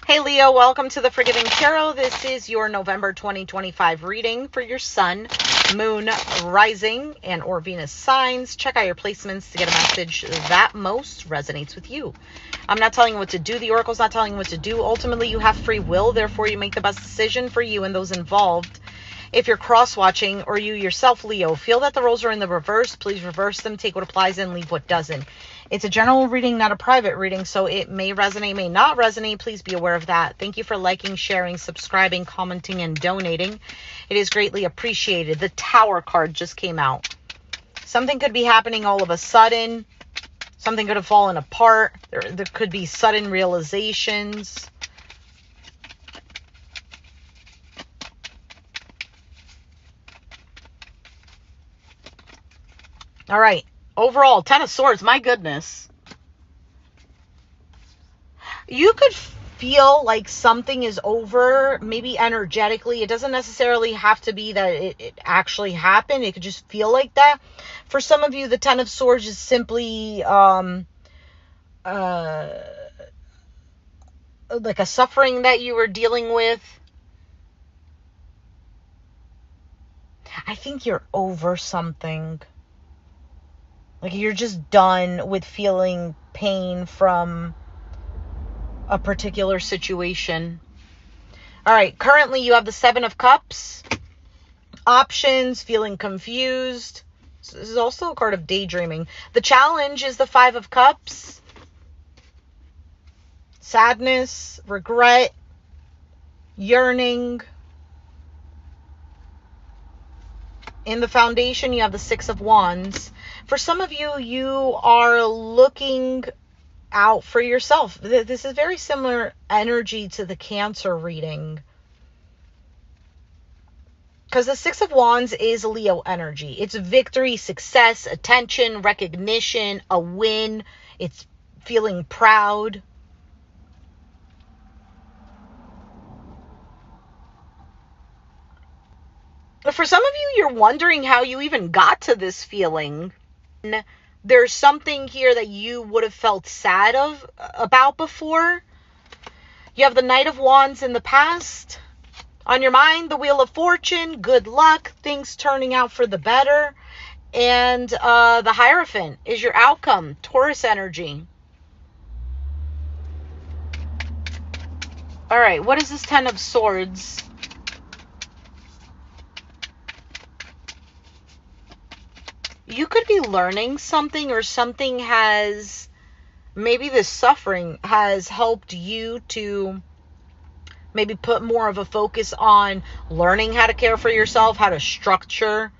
Hey Leo, welcome to the Forgiving Tarot. This is your November 2025 reading for your Sun, Moon, Rising, and or Venus signs. Check out your placements to get a message that most resonates with you. I'm not telling you what to do. The Oracle's not telling you what to do. Ultimately, you have free will. Therefore, you make the best decision for you and those involved. If you're cross-watching or you yourself, Leo, feel that the roles are in the reverse, please reverse them. Take what applies and leave what doesn't. It's a general reading, not a private reading, so it may resonate, may not resonate. Please be aware of that. Thank you for liking, sharing, subscribing, commenting, and donating. It is greatly appreciated. The Tower card just came out. Something could be happening all of a sudden. Something could have fallen apart. There could be sudden realizations. All right. Overall, Ten of Swords, my goodness. You could feel like something is over, maybe energetically. It doesn't necessarily have to be that it actually happened. It could just feel like that. For some of you, the Ten of Swords is simply like a suffering that you were dealing with. I think you're over something. Like you're just done with feeling pain from a particular situation. All right, currently you have the Seven of Cups. Options, feeling confused. This is also a card of daydreaming. The challenge is the Five of Cups. Sadness, regret, yearning. In the foundation, you have the Six of Wands. For some of you, you are looking out for yourself. This is very similar energy to the Cancer reading. Because the Six of Wands is Leo energy. It's victory, success, attention, recognition, a win. It's feeling proud. But for some of you, you're wondering how you even got to this feeling. There's something here that you would have felt sad about before. You have the Knight of Wands in the past. On your mind, the Wheel of Fortune, good luck, things turning out for the better. And the Hierophant is your outcome, Taurus energy. All right, what is this Ten of Swords? You could be learning something, or something has, maybe this suffering has helped you to maybe put more of a focus on learning how to care for yourself, how to structure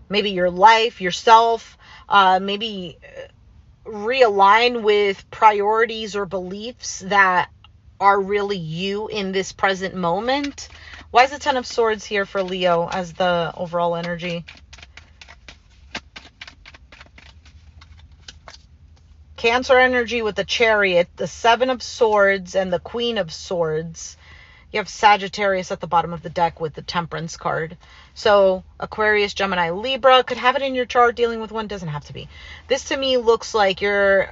maybe your life, yourself, maybe realign with priorities or beliefs that are really you in this present moment. Why is the Ten of Swords here for Leo as the overall energy? Cancer energy with the Chariot, the Seven of Swords, and the Queen of Swords. You have Sagittarius at the bottom of the deck with the Temperance card. So Aquarius, Gemini, Libra could have it in your chart. Dealing with one doesn't have to be. This to me looks like you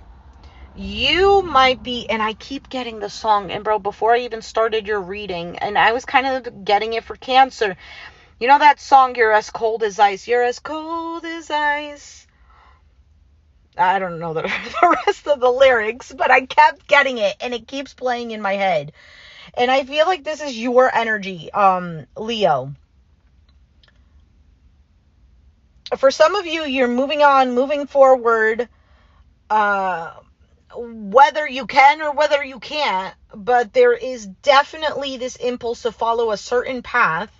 might be, and I keep getting the song, and bro, before I even started your reading, and I was kind of getting it for Cancer. You know that song, You're As Cold As Ice? You're as cold as ice. I don't know the rest of the lyrics, but I kept getting it, and it keeps playing in my head. And I feel like this is your energy, Leo. For some of you, you're moving on, moving forward, whether you can or whether you can't, but there is definitely this impulse to follow a certain path,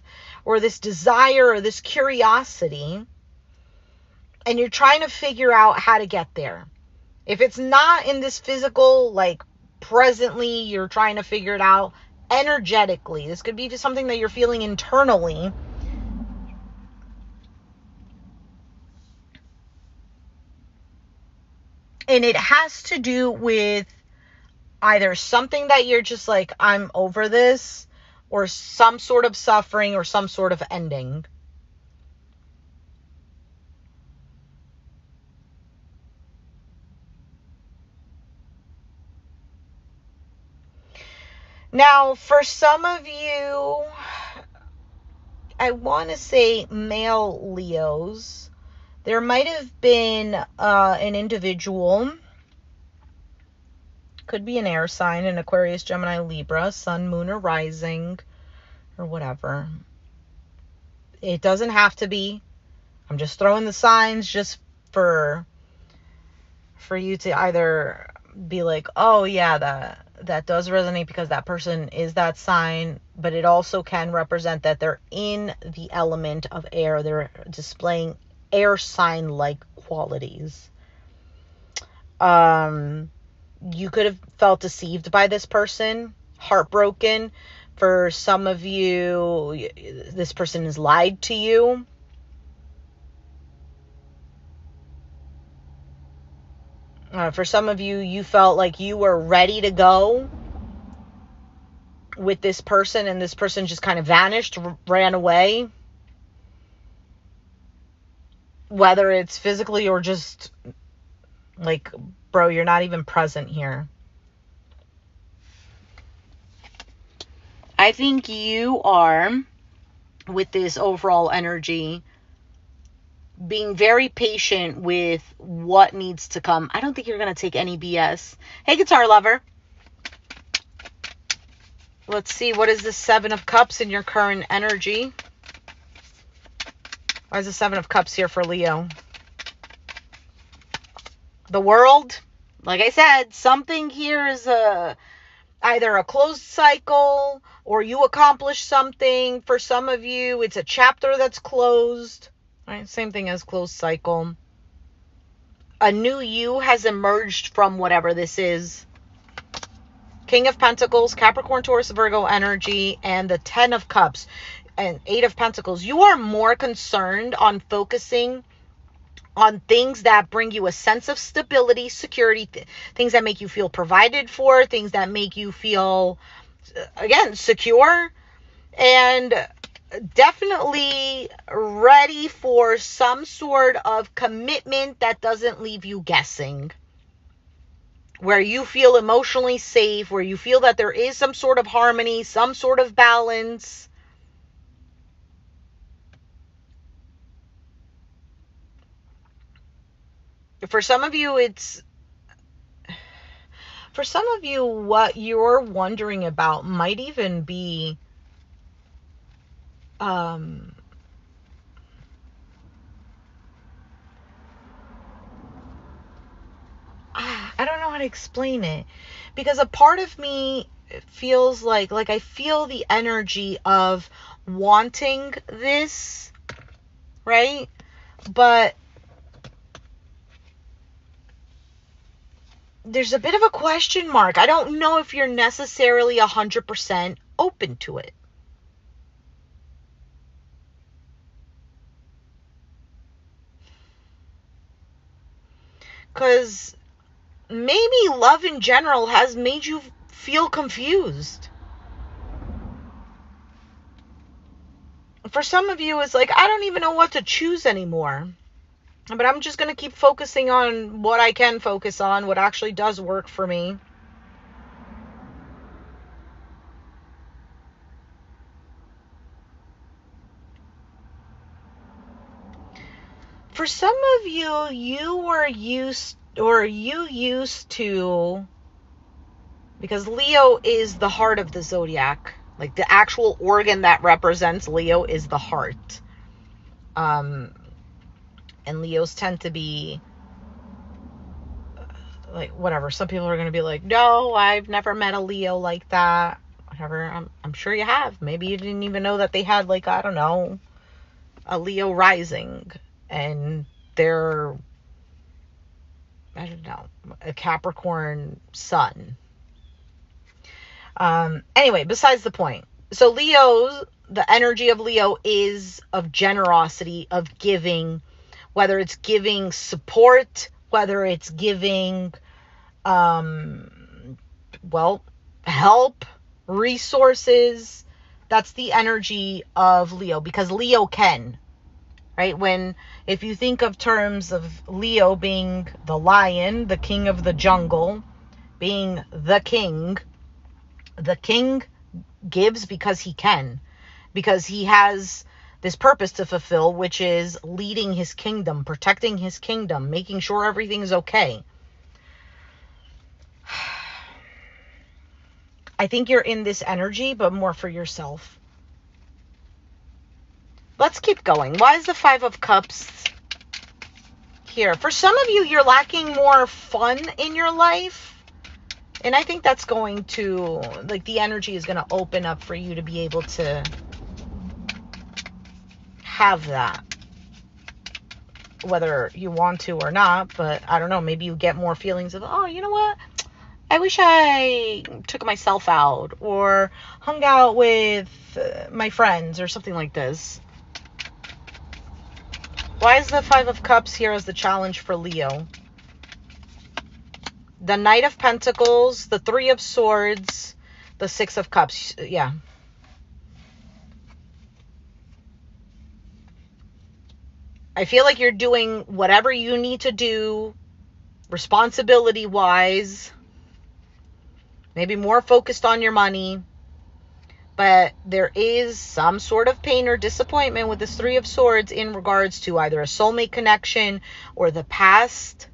or this desire, or this curiosity, and you're trying to figure out how to get there. If it's not in this physical, like presently, you're trying to figure it out energetically. This could be just something that you're feeling internally. And it has to do with either something that you're just like, I'm over this, or some sort of suffering, or some sort of ending. Now, for some of you, I want to say male Leos, there might have been an individual, could be an air sign, an Aquarius, Gemini, Libra, sun, moon, or rising, or whatever. It doesn't have to be. I'm just throwing the signs just for you to either be like, oh yeah, that does resonate because that person is that sign, but it also can represent that they're in the element of air. They're displaying air sign like qualities. You could have felt deceived by this person, heartbroken. For some of you, this person has lied to you. For some of you, you felt like you were ready to go with this person, and this person just kind of vanished, ran away. Whether it's physically or just like, bro, you're not even present here. I think you are, with this overall energy, being very patient with what needs to come. I don't think you're going to take any BS. Hey, guitar lover. Let's see, what is the Seven of Cups in your current energy? Why is the Seven of Cups here for Leo? The World. Like I said, something here is either a closed cycle or you accomplish something. For some of you, it's a chapter that's closed. Right? Same thing as closed cycle. A new you has emerged from whatever this is. King of Pentacles, Capricorn, Taurus, Virgo energy, and the 10 of Cups and 8 of Pentacles. You are more concerned on focusing on things that bring you a sense of stability, security, things that make you feel provided for, things that make you feel, again, secure, and definitely ready for some sort of commitment that doesn't leave you guessing, where you feel emotionally safe, where you feel that there is some sort of harmony, some sort of balance. For some of you, what you're wondering about might even be I don't know how to explain it, because a part of me feels like I feel the energy of wanting this, right? But there's a bit of a question mark. I don't know if you're necessarily 100% open to it. Because maybe love in general has made you feel confused. For some of you, it's like, I don't even know what to choose anymore. But I'm just going to keep focusing on what I can focus on, what actually does work for me. For some of you, you used to, because Leo is the heart of the zodiac, like the actual organ that represents Leo is the heart. And Leos tend to be like, whatever. Some people are going to be like, no, I've never met a Leo like that. Whatever. I'm sure you have. Maybe you didn't even know that they had, like, I don't know, a Leo rising, and they're, I don't know, a Capricorn sun. Anyway, besides the point. So Leo, the energy of Leo is of generosity, of giving, whether it's giving support, whether it's giving, help, resources. That's the energy of Leo, because Leo can, right? If you think of terms of Leo being the lion, the king of the jungle, being the king, The king gives because he can, because he has this purpose to fulfill, which is leading his kingdom, protecting his kingdom, making sure everything's okay. I think you're in this energy, but more for yourself. Let's keep going. Why is the Five of Cups here? For some of you, you're lacking more fun in your life. And I think that's going to, like, the energy is going to open up for you to be able to have that. Whether you want to or not, but I don't know, maybe you get more feelings of, oh, you know what? I wish I took myself out or hung out with my friends or something like this. Why is the Five of Cups here as the challenge for Leo? The Knight of Pentacles, the Three of Swords, the Six of Cups. Yeah. I feel like you're doing whatever you need to do responsibility-wise. Maybe more focused on your money. But there is some sort of pain or disappointment with this Three of Swords in regards to either a soulmate connection or the past.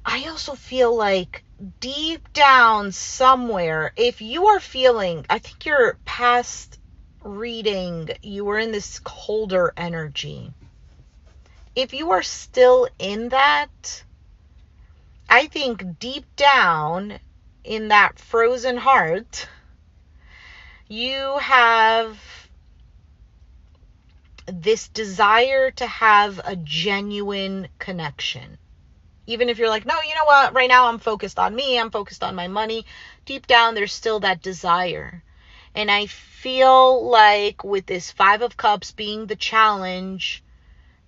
I also feel like deep down somewhere, if you are feeling, I think your past reading, you were in this colder energy. If you are still in that, I think deep down in that frozen heart, you have this desire to have a genuine connection. Even if you're like, no, you know what? Right now I'm focused on me. I'm focused on my money. Deep down, there's still that desire. And I feel like with this Five of Cups being the challenge,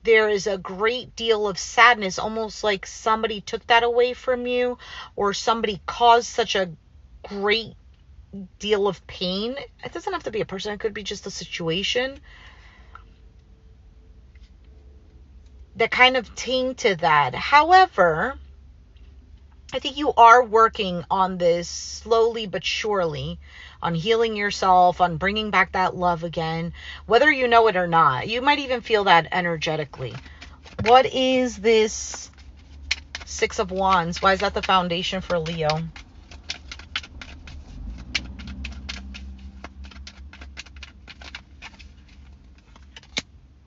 there is a great deal of sadness, almost like somebody took that away from you or somebody caused such a great deal of pain. It doesn't have to be a person. It could be just a situation that kind of tainted that. However, I think you are working on this slowly but surely, on healing yourself, on bringing back that love again, whether you know it or not. You might even feel that energetically. What is this Six of Wands? Why is that the foundation for Leo?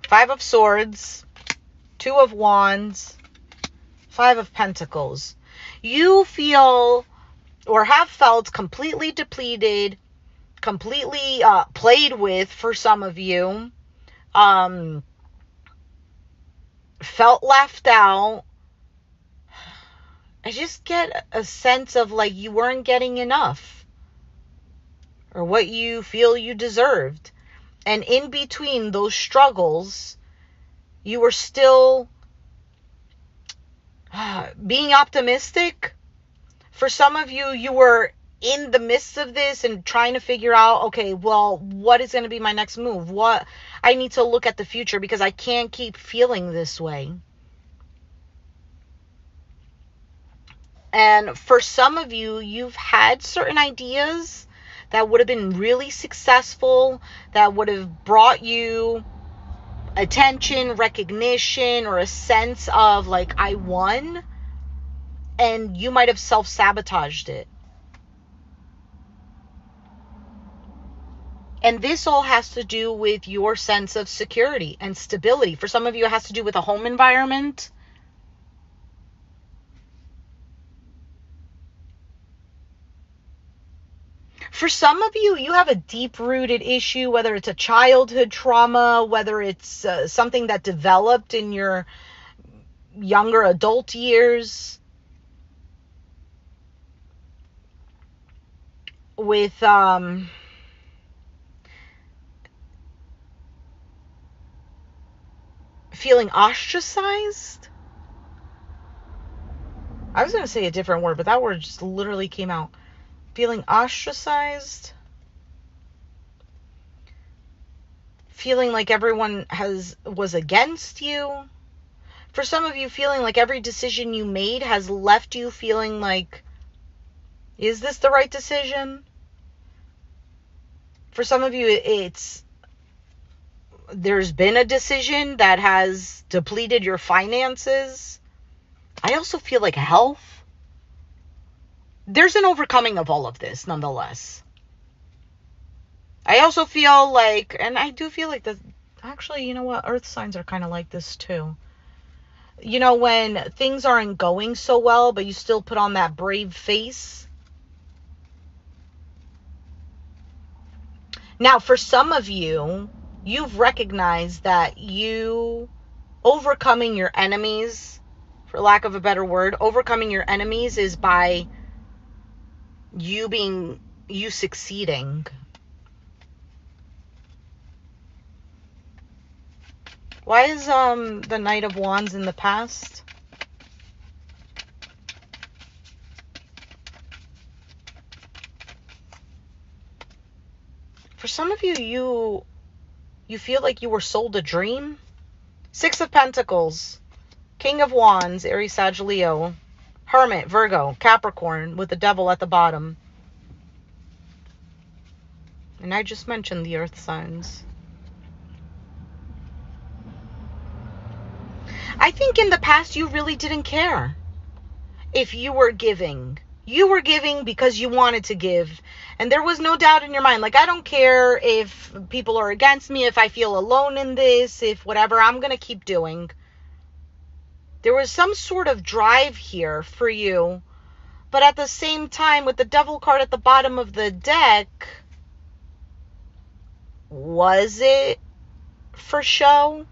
Five of Swords, Two of Wands, Five of Pentacles. You feel or have felt completely depleted, completely played with for some of you, felt left out. I just get a sense of like you weren't getting enough or what you feel you deserved. And in between those struggles, you were still being optimistic. For some of you, you were in the midst of this and trying to figure out, okay, well, what is going to be my next move? What I need to look at the future because I can't keep feeling this way. And for some of you, you've had certain ideas that would have been really successful, that would have brought you attention, recognition, or a sense of like, I won. And you might have self-sabotaged it. And this all has to do with your sense of security and stability. For some of you, it has to do with a home environment. For some of you, you have a deep-rooted issue, whether it's a childhood trauma, whether it's something that developed in your younger adult years, with feeling ostracized. I was going to say a different word, but that word just literally came out. Feeling ostracized. feeling like everyone was against you. For some of you, feeling like every decision you made has left you feeling like, is this the right decision? For some of you, there's been a decision that has depleted your finances. I also feel like health. There's an overcoming of all of this, nonetheless. I also feel like, and I do feel like actually, you know what? Earth signs are kind of like this too. You know, when things aren't going so well, but you still put on that brave face. Now, for some of you, you've recognized that you overcoming your enemies, for lack of a better word, overcoming your enemies is by you succeeding. Why is the Knight of Wands in the past? For some of you, you feel like you were sold a dream. Six of Pentacles, King of Wands, Aries, Sag, Leo, Hermit, Virgo, Capricorn, with the Devil at the bottom. And I just mentioned the earth signs. I think in the past you really didn't care if you were giving. You were giving because you wanted to give. And there was no doubt in your mind, like, I don't care if people are against me, if I feel alone in this, if whatever, I'm going to keep doing. There was some sort of drive here for you. But at the same time, with the Devil card at the bottom of the deck, was it for show?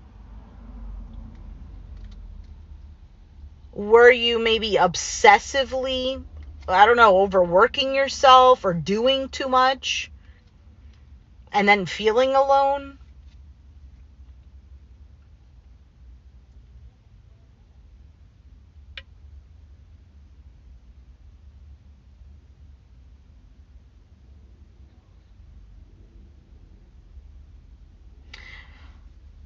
Were you maybe obsessively, I don't know, overworking yourself or doing too much and then feeling alone?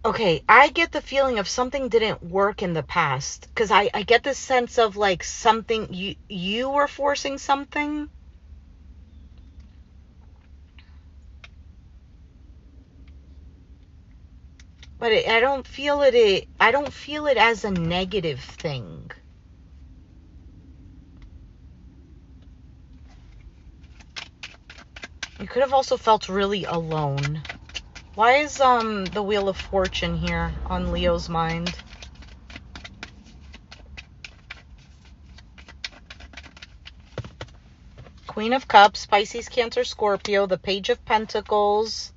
Okay, I get the feeling of something didn't work in the past, because I get the sense of like something, you were forcing something. But I don't feel it as a negative thing. You could have also felt really alone. Why is the Wheel of Fortune here on Leo's mind? Queen of Cups, Pisces, Cancer, Scorpio, the Page of Pentacles,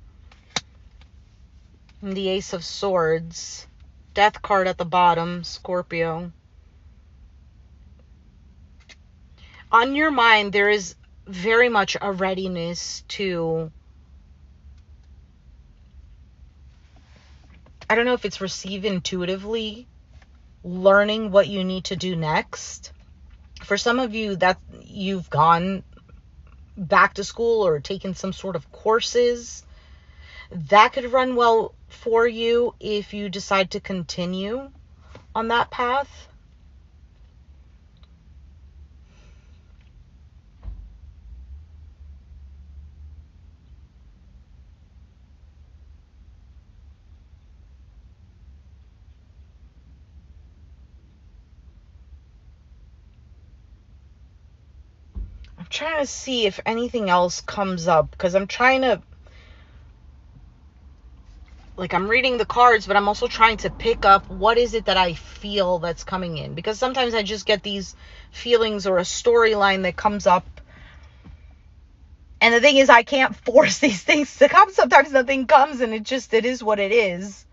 and the Ace of Swords. Death card at the bottom, Scorpio. On your mind, there is very much a readiness to, I don't know if it's receive intuitively, learning what you need to do next. For some of you, that you've gone back to school or taken some sort of courses. That could run well for you if you decide to continue on that path. I'm trying to see if anything else comes up, because I'm trying to, like, I'm reading the cards, but I'm also trying to pick up what is it that I feel that's coming in, because sometimes I just get these feelings or a storyline that comes up, and the thing is, I can't force these things to come. Sometimes nothing comes, and it is what it is.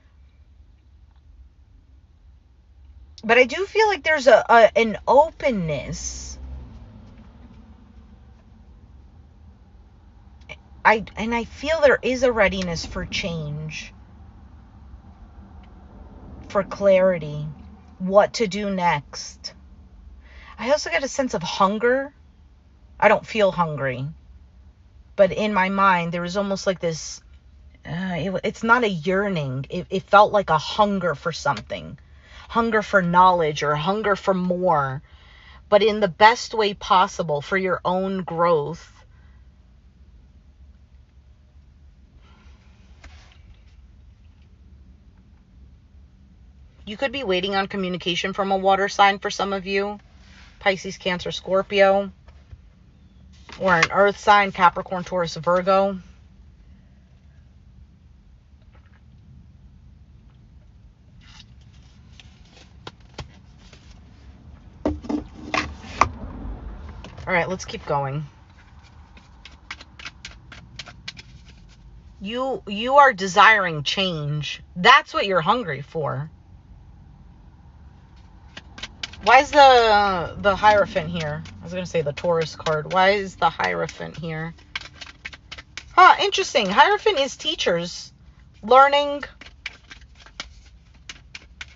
But I do feel like there's an openness. I feel there is a readiness for change, for clarity, what to do next. I also get a sense of hunger. I don't feel hungry, but in my mind there is almost like this it's not a yearning. It felt like a hunger for something, hunger for knowledge or hunger for more, but in the best way possible for your own growth. You could be waiting on communication from a water sign for some of you. Pisces, Cancer, Scorpio. Or an earth sign, Capricorn, Taurus, Virgo. All right, let's keep going. You are desiring change. That's what you're hungry for. Why is the Hierophant here? I was going to say the Taurus card. Why is the Hierophant here? Huh, interesting. Hierophant is teachers. Learning.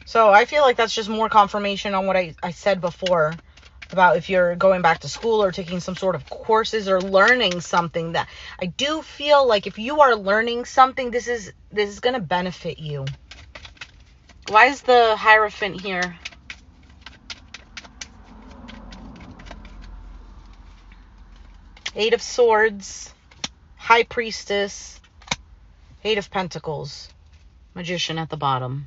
So I feel like that's just more confirmation on what I said before about if you're going back to school or taking some sort of courses or learning something. That I do feel like if you are learning something, this is going to benefit you. Why is the Hierophant here? Eight of Swords, High Priestess, Eight of Pentacles, Magician at the bottom.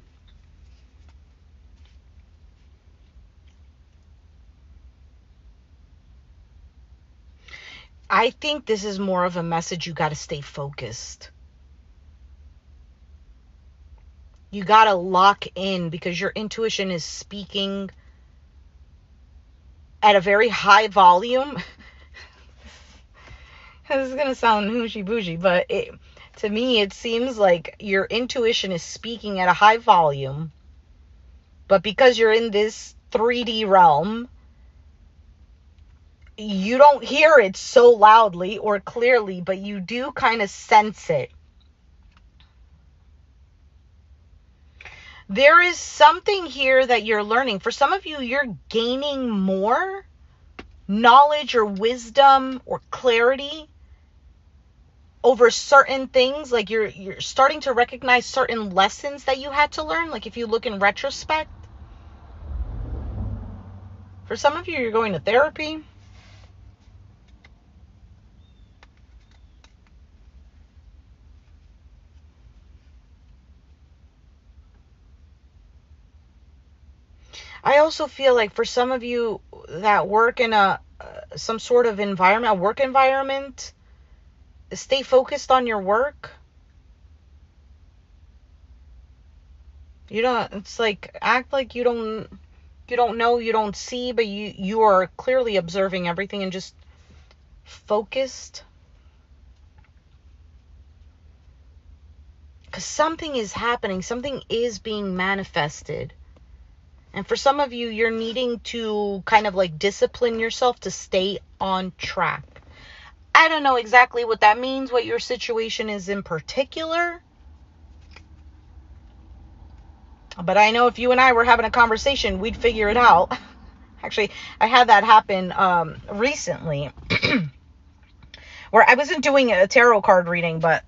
I think this is more of a message you got to stay focused. You got to lock in because your intuition is speaking at a very high volume. This is going to sound hooshy bougie, but to me, it seems like your intuition is speaking at a high volume. But because you're in this 3D realm, you don't hear it so loudly or clearly, but you do kind of sense it. There is something here that you're learning. For some of you, you're gaining more knowledge or wisdom or clarity over certain things. Like you're starting to recognize certain lessons that you had to learn. Like if you look in retrospect. For some of you, you're going to therapy. I also feel like for some of you that work in some sort of environment, a work environment, stay focused on your work. It's like, act like you don't know, you don't see, but you are clearly observing everything and just focused. Because something is happening, something is being manifested. And for some of you, you're needing to kind of like discipline yourself to stay on track. I don't know exactly what that means, what your situation is in particular. But I know if you and I were having a conversation, we'd figure it out. Actually, I had that happen recently. Where I wasn't doing a tarot card reading, but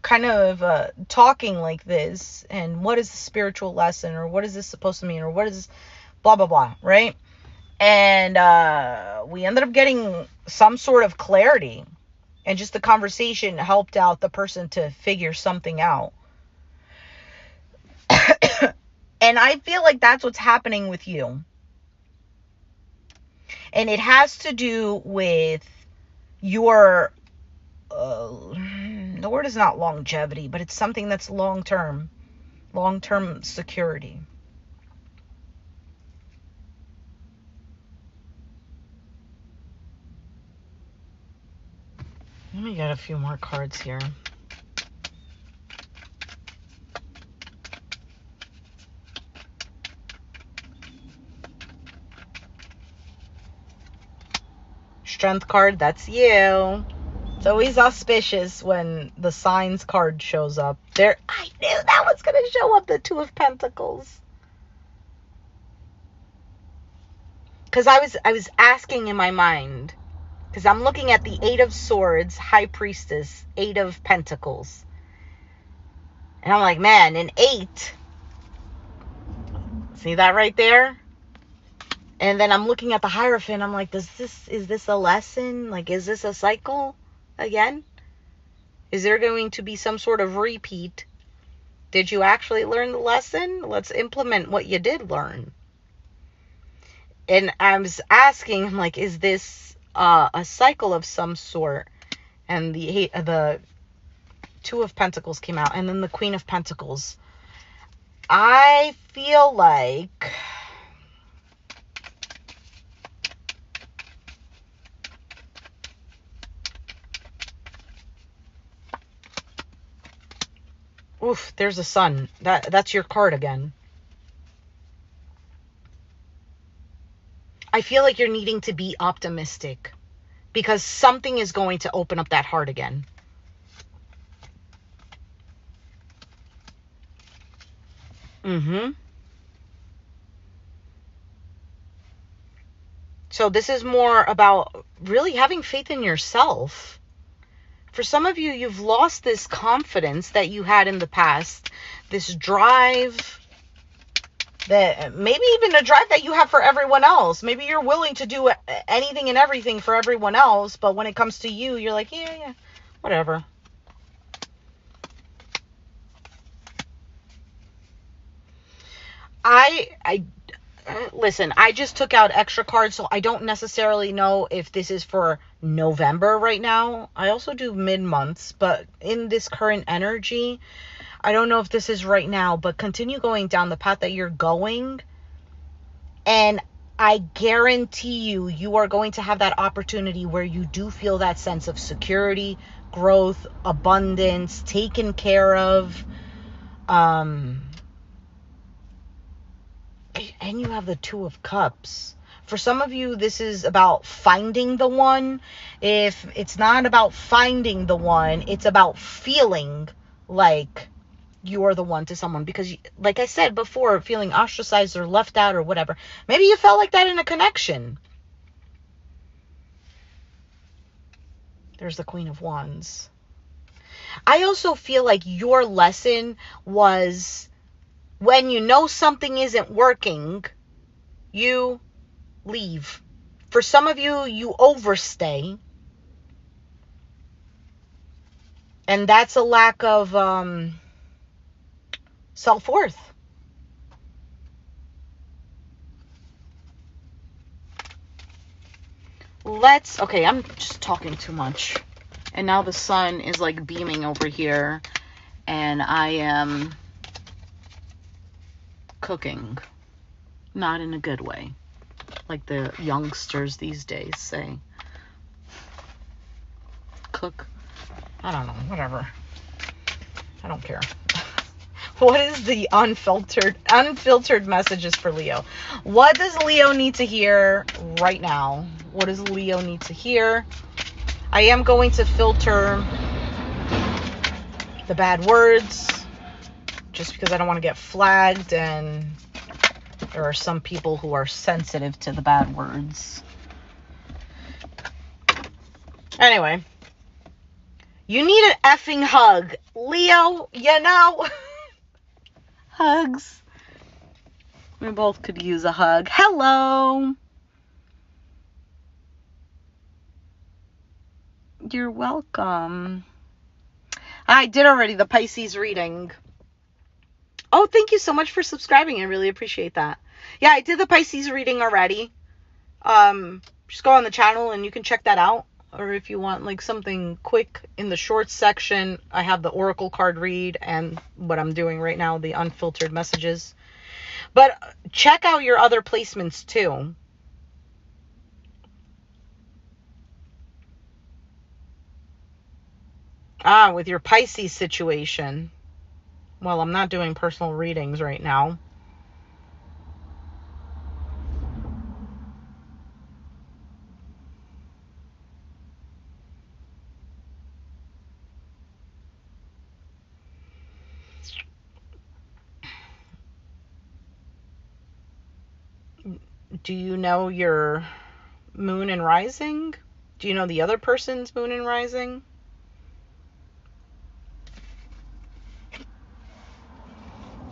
kind of talking like this. And what is the spiritual lesson? Or what is this supposed to mean? Or what is this? Blah, blah, blah. Right? And we ended up getting some sort of clarity. And just the conversation helped out the person to figure something out. And I feel like that's what's happening with you. And it has to do with your, the word is not longevity, but it's something that's long-term security. Let me get a few more cards here. Strength card, that's you. It's always auspicious when the signs card shows up. There, I knew that was going to show up, the Two of Pentacles. Because I was asking in my mind, because I'm looking at the Eight of Swords, High Priestess, Eight of Pentacles. And I'm like, man, an 8. See that right there? And then I'm looking at the Hierophant. I'm like, is this a lesson? Like, is this a cycle again? Is there going to be some sort of repeat? Did you actually learn the lesson? Let's implement what you did learn. And I was asking, I'm like, is this a cycle of some sort? And the Two of Pentacles came out, and then the Queen of Pentacles. I feel like oof, there's a Sun. That's your card again. I feel like you're needing to be optimistic because something is going to open up that heart again. So this is more about really having faith in yourself. For some of you, you've lost this confidence that you had in the past, this drive, that maybe even a drive that you have for everyone else. Maybe you're willing to do anything and everything for everyone else, but when it comes to you, you're like, yeah, whatever. Listen, I just took out extra cards, so I don't necessarily know if this is for November right now. I also do mid-months, but in this current energy, I don't know if this is right now, but continue going down the path that you're going, and I guarantee you are going to have that opportunity where you do feel that sense of security, growth, abundance, taken care of, and you have the Two of Cups. For some of you, this is about finding the one. If it's not about finding the one, it's about feeling like you are the one to someone. Because, like I said before, feeling ostracized or left out or whatever. Maybe you felt like that in a connection. There's the Queen of Wands. I also feel like your lesson was, when you know something isn't working, you leave. For some of you, you overstay. And that's a lack of self-worth. Okay, I'm just talking too much. And now the sun is like beaming over here. And I am cooking. Not in a good way. Like the youngsters these days say. Cook. I don't know. Whatever. I don't care. What is the unfiltered messages for Leo? What does Leo need to hear right now? What does Leo need to hear? I am going to filter the bad words just because I don't want to get flagged, and there are some people who are sensitive to the bad words. Anyway, you need an effing hug. Leo, you know. Hugs. We both could use a hug. Hello. You're welcome. I did already the Pisces reading. Oh, thank you so much for subscribing. I really appreciate that. Yeah, I did the Pisces reading already. Just go on the channel and you can check that out. Or if you want like something quick in the shorts section, I have the Oracle card read and what I'm doing right now, the unfiltered messages. But check out your other placements too. With your Pisces situation. Well, I'm not doing personal readings right now. Do you know your moon and rising? Do you know the other person's moon and rising?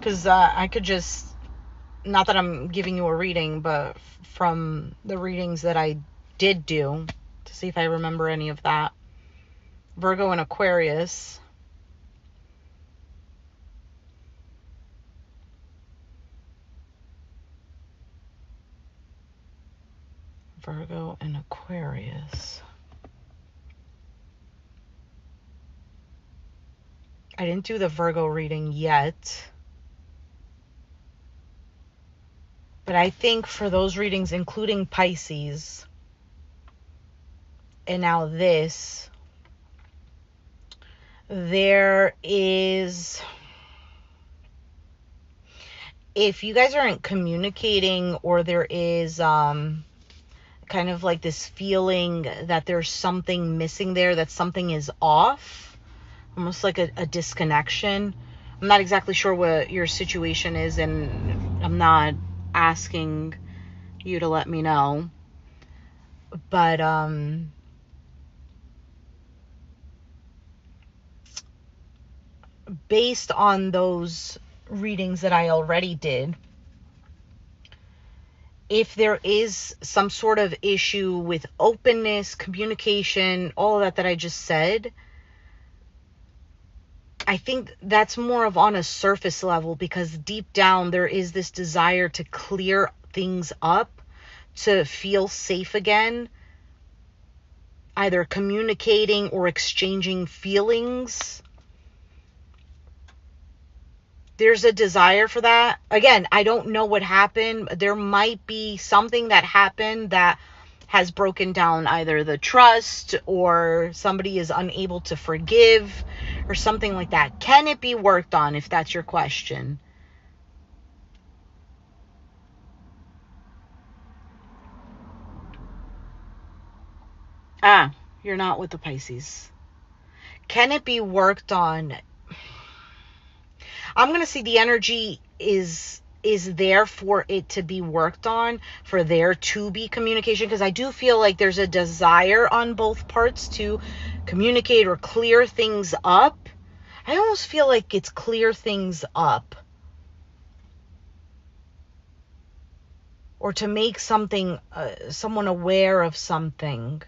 Because I could just, not that I'm giving you a reading, but from the readings that I did do, to see if I remember any of that. Virgo and Aquarius. Virgo and Aquarius. I didn't do the Virgo reading yet. But I think for those readings, including Pisces, and now this, there is, if you guys aren't communicating, or there is kind of like this feeling that there's something missing there, that something is off, almost like a disconnection. I'm not exactly sure what your situation is, and I'm not asking you to let me know, but based on those readings that I already did, if there is some sort of issue with openness, communication, all of that I just said, I think that's more of on a surface level, because deep down there is this desire to clear things up, to feel safe again, either communicating or exchanging feelings. There's a desire for that. Again, I don't know what happened. There might be something that happened that has broken down either the trust, or somebody is unable to forgive, or something like that. Can it be worked on, if that's your question? You're not with the Pisces. Can it be worked on? I'm going to see the energy is there for it to be worked on, for there to be communication, because I do feel like there's a desire on both parts to communicate or clear things up. I almost feel like it's clear things up, or to make something, someone aware of something.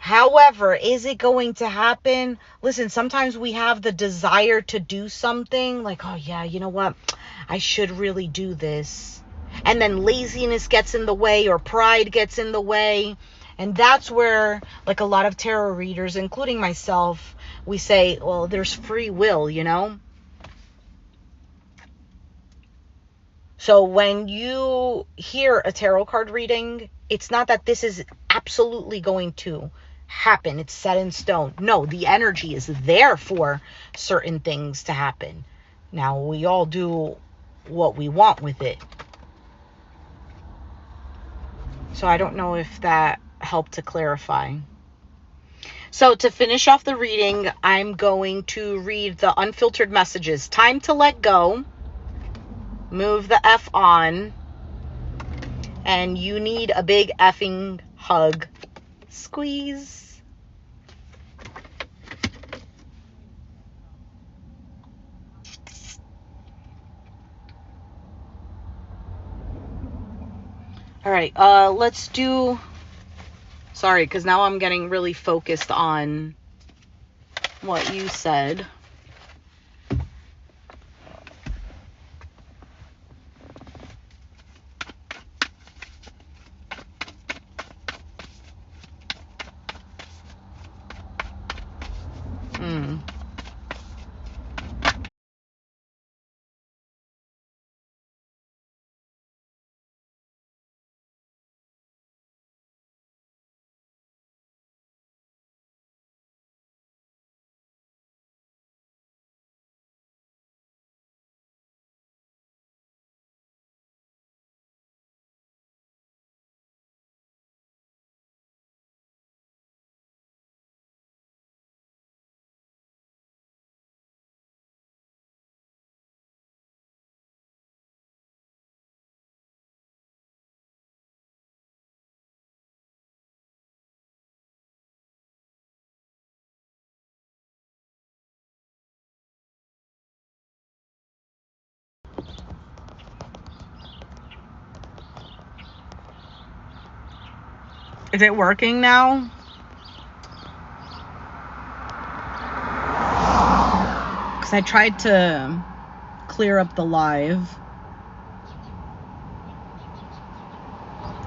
However, is it going to happen? Listen, sometimes we have the desire to do something, like, oh yeah, you know what? I should really do this. And then laziness gets in the way, or pride gets in the way. And that's where, like, a lot of tarot readers, including myself, we say, well, there's free will, you know? So when you hear a tarot card reading, it's not that this is absolutely going to happen. It's set in stone. No, the energy is there for certain things to happen. Now, we all do what we want with it. So I don't know if that helped to clarify. So to finish off the reading, I'm going to read the unfiltered messages. Time to let go. Move the F on. And you need a big effing hug. Squeeze. All right, let's do, sorry, because now I'm getting really focused on what you said. Is it working now? Because I tried to clear up the live.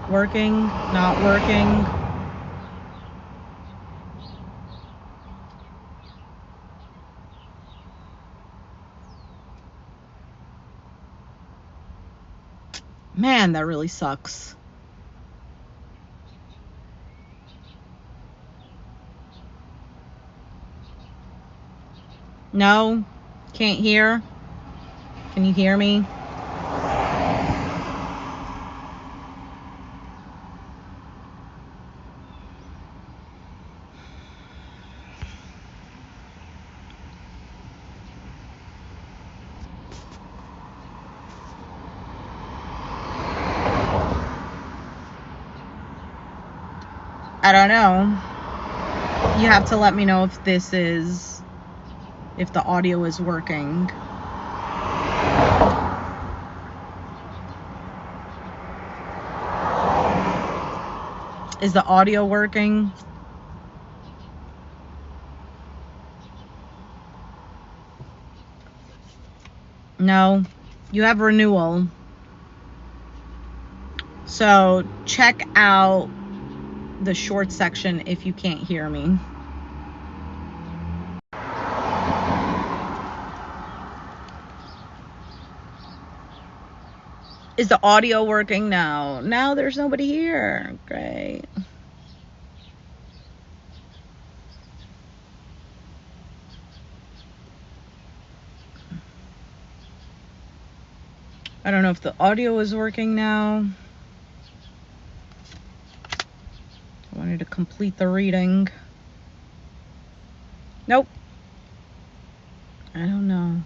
Working, not working. Man, that really sucks. No? Can't hear? Can you hear me? I don't know. You have to let me know if this is, if the audio is working. Is the audio working? No. You have renewal. So check out the short section if you can't hear me. Is the audio working now? Now there's nobody here. Great. I don't know if the audio is working now. I wanted to complete the reading. Nope. I don't know.